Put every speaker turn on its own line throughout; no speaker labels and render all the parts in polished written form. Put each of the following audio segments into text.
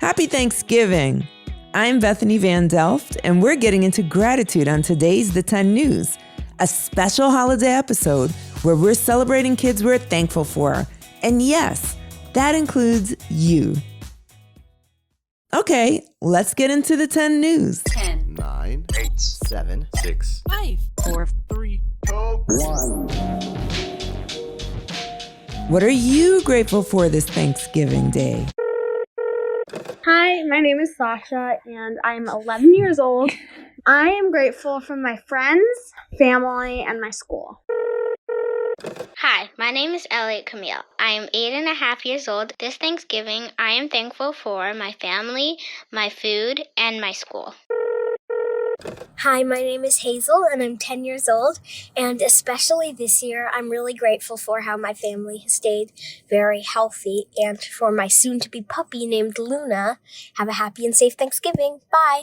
Happy Thanksgiving! I'm Bethany Van Delft, and we're getting into gratitude on today's The 10 News, a special holiday episode where we're celebrating kids we're thankful for. And yes, that includes you. Okay, let's get into the 10 News.
10,
9, 8, 7, 6,
5, 4, 3, 2, 1.
What are you grateful for this Thanksgiving Day?
Hi, my name is Sasha, and I'm 11 years old. I am grateful for my friends, family, and my school.
Hi, my name is Elliot Camille. I am 8.5 years old. This Thanksgiving, I am thankful for my family, my food, and my school.
Hi, my name is Hazel, and I'm 10 years old, and especially this year, I'm really grateful for how my family has stayed very healthy, and for my soon-to-be puppy named Luna. Have a happy and safe Thanksgiving. Bye!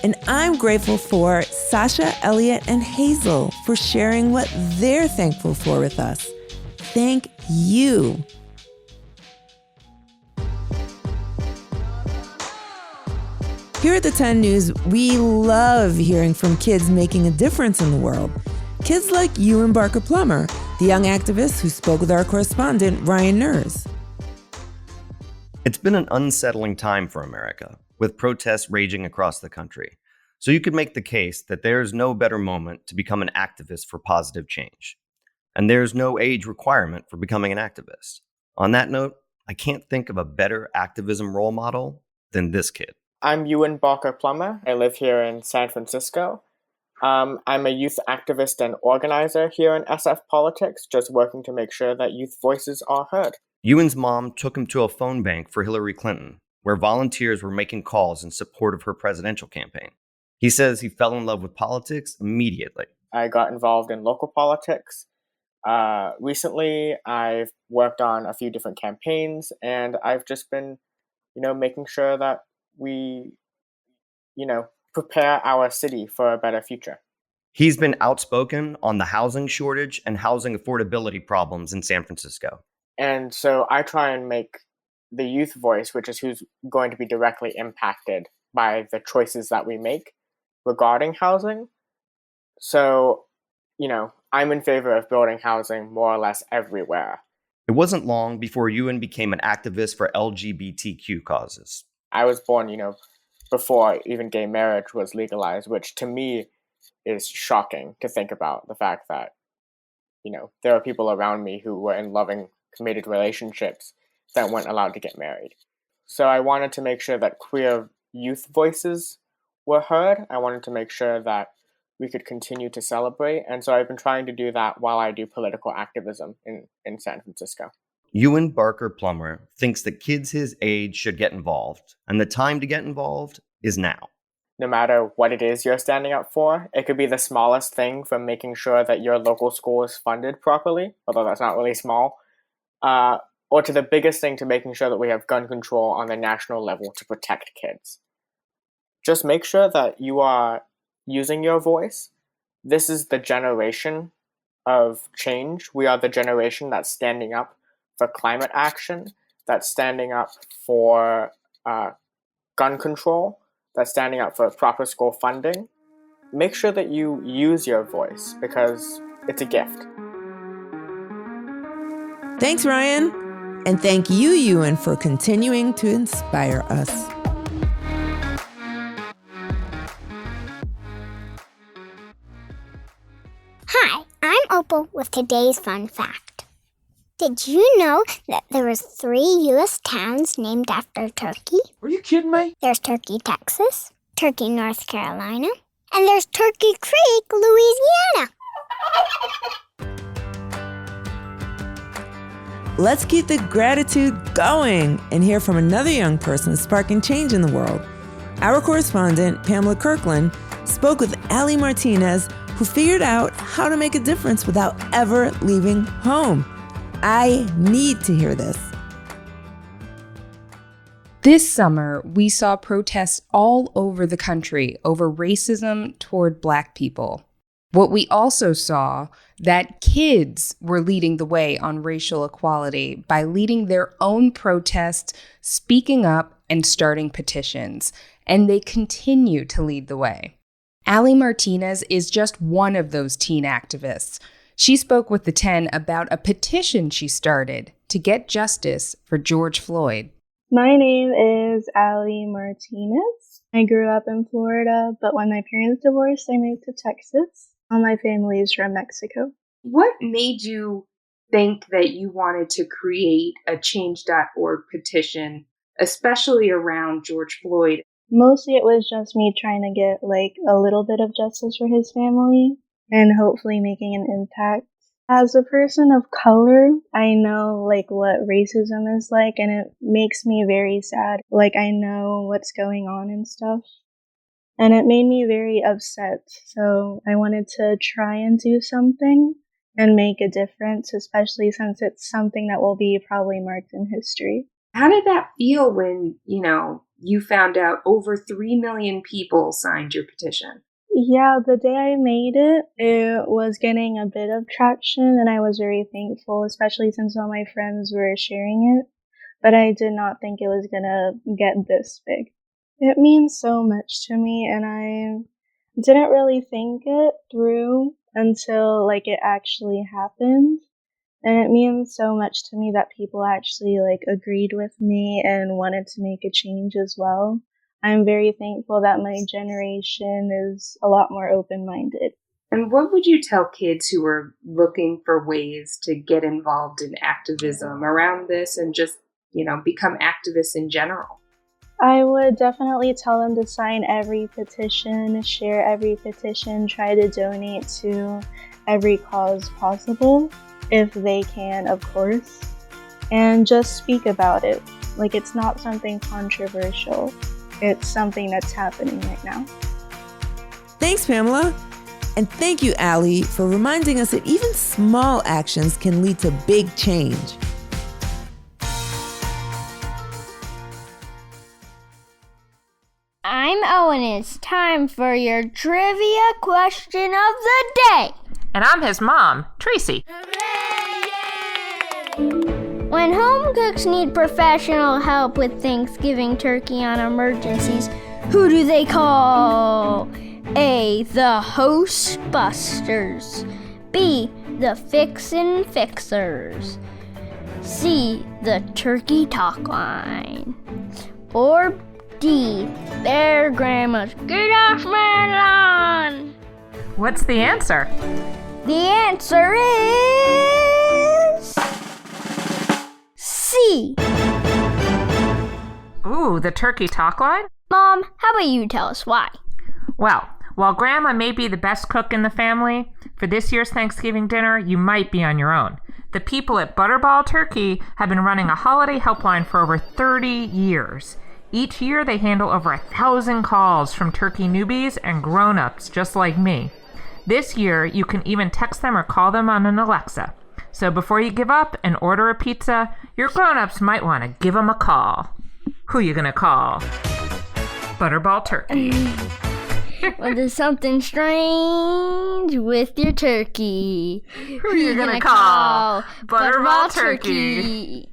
And I'm grateful for Sasha, Elliot, and Hazel for sharing what they're thankful for with us. Thank you. Here at the 10 News, we love hearing from kids making a difference in the world. Kids like Ewan Barker Plummer, the young activist who spoke with our correspondent, Ryan Nurs.
It's been an unsettling time for America, with protests raging across the country. So you could make the case that there's no better moment to become an activist for positive change. And there's no age requirement for becoming an activist. On that note, I can't think of a better activism role model than this kid.
I'm Ewan Barker Plummer. I live here in San Francisco. I'm a youth activist and organizer here in SF Politics, just working to make sure that youth voices are heard.
Ewan's mom took him to a phone bank for Hillary Clinton, where volunteers were making calls in support of her presidential campaign. He says he fell in love with politics immediately.
I got involved in local politics. Recently, I've worked on a few different campaigns, and I've just been, making sure that we, prepare our city for a better future.
He's been outspoken on the housing shortage and housing affordability problems in San Francisco.
And so I try and make the youth voice, which is who's going to be directly impacted by the choices that we make regarding housing. So, I'm in favor of building housing more or less everywhere.
It wasn't long before Ewan became an activist for LGBTQ causes.
I was born, before even gay marriage was legalized, which to me is shocking to think about, the fact that, there are people around me who were in loving, committed relationships that weren't allowed to get married. So I wanted to make sure that queer youth voices were heard. I wanted to make sure that we could continue to celebrate. And so I've been trying to do that while I do political activism in San Francisco.
Ewan Barker Plummer thinks that kids his age should get involved, and the time to get involved is now.
No matter what it is you're standing up for, it could be the smallest thing from making sure that your local school is funded properly, although that's not really small, or to the biggest thing, to making sure that we have gun control on the national level to protect kids. Just make sure that you are using your voice. This is the generation of change. We are the generation that's standing up for climate action, that's standing up for gun control, that's standing up for proper school funding. Make sure that you use your voice, because it's a gift.
Thanks, Ryan. And thank you, Ewan, for continuing to inspire us.
Hi, I'm Opal with today's fun fact. Did you know that there was 3 U.S. towns named after Turkey?
Are you kidding me?
There's Turkey, Texas, Turkey, North Carolina, and there's Turkey Creek, Louisiana.
Let's keep the gratitude going and hear from another young person sparking change in the world. Our correspondent, Pamela Kirkland, spoke with Allie Martinez, who figured out how to make a difference without ever leaving home. I need to hear this.
This summer, we saw protests all over the country over racism toward Black people. What we also saw, that kids were leading the way on racial equality by leading their own protests, speaking up, and starting petitions. And they continue to lead the way. Ali Martinez is just one of those teen activists. She spoke with the 10 about a petition she started to get justice for George Floyd.
My name is Ali Martinez. I grew up in Florida, but when my parents divorced, I moved to Texas. All my family is from Mexico.
What made you think that you wanted to create a Change.org petition, especially around George Floyd?
Mostly it was just me trying to get a little bit of justice for his family and hopefully making an impact. As a person of color, I know what racism is like, and it makes me very sad. I know what's going on and stuff. And it made me very upset. So I wanted to try and do something and make a difference, especially since it's something that will be probably marked in history.
How did that feel when, you found out over 3 million people signed your petition?
Yeah, the day I made it, it was getting a bit of traction, and I was very thankful, especially since all my friends were sharing it. But I did not think it was gonna get this big. It means so much to me, and I didn't really think it through until it actually happened. And it means so much to me that people actually agreed with me and wanted to make a change as well. I'm very thankful that my generation is a lot more open-minded.
And what would you tell kids who are looking for ways to get involved in activism around this and just, become activists in general?
I would definitely tell them to sign every petition, share every petition, try to donate to every cause possible, if they can, of course, and just speak about it. It's not something controversial. It's something that's happening right now.
Thanks, Pamela. And thank you, Ali, for reminding us that even small actions can lead to big change.
I'm Owen. It's time for your trivia question of the day.
And I'm his mom, Tracy.
When home cooks need professional help with Thanksgiving turkey on emergencies, who do they call? A. The Hostbusters. B. The Fixin' Fixers. C. The Turkey Talk Line. Or D. Their grandma's Get Off My Lawn.
What's the answer?
The answer is C.
Ooh, the Turkey Talk Line?
Mom, how about you tell us why?
Well, while Grandma may be the best cook in the family, for this year's Thanksgiving dinner, you might be on your own. The people at Butterball Turkey have been running a holiday helpline for over 30 years. Each year, they handle over 1,000 calls from turkey newbies and grown-ups just like me. This year, you can even text them or call them on an Alexa. So before you give up and order a pizza, your grown-ups might want to give them a call. Who you gonna call? Butterball Turkey.
Well, there's something strange with your turkey.
Who you gonna call? Butterball Turkey.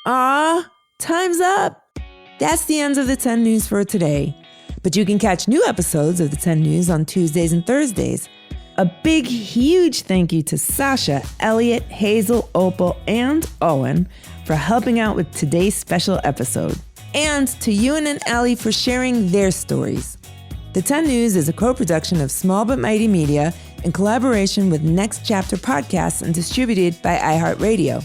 Aw, time's up. That's the end of the 10 News for today. But you can catch new episodes of the 10 News on Tuesdays and Thursdays. A big, huge thank you to Sasha, Elliot, Hazel, Opal, and Owen for helping out with today's special episode. And to Ewan and Ali for sharing their stories. The 10 News is a co-production of Small But Mighty Media in collaboration with Next Chapter Podcasts and distributed by iHeartRadio.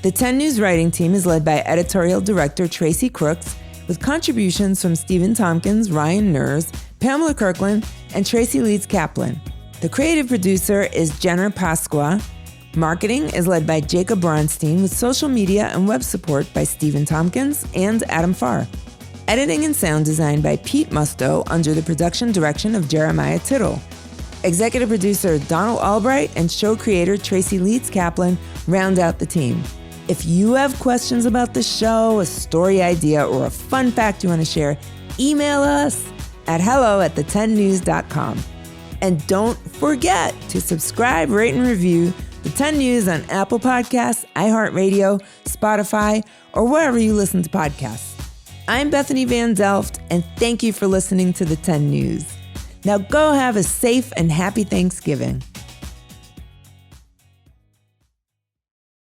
The 10 News writing team is led by editorial director Tracy Crooks, with contributions from Stephen Tompkins, Ryan Nurs, Pamela Kirkland, and Tracy Leeds Kaplan. The creative producer is Jenna Pasqua. Marketing is led by Jacob Bronstein, with social media and web support by Stephen Tompkins and Adam Farr. Editing and sound design by Pete Musto under the production direction of Jeremiah Tittle. Executive producer Donald Albright and show creator Tracy Leeds Kaplan round out the team. If you have questions about the show, a story idea, or a fun fact you want to share, email us at hello@the10news.com. And don't forget to subscribe, rate, and review the 10 News on Apple Podcasts, iHeartRadio, Spotify, or wherever you listen to podcasts. I'm Bethany Van Delft, and thank you for listening to the 10 News. Now go have a safe and happy Thanksgiving.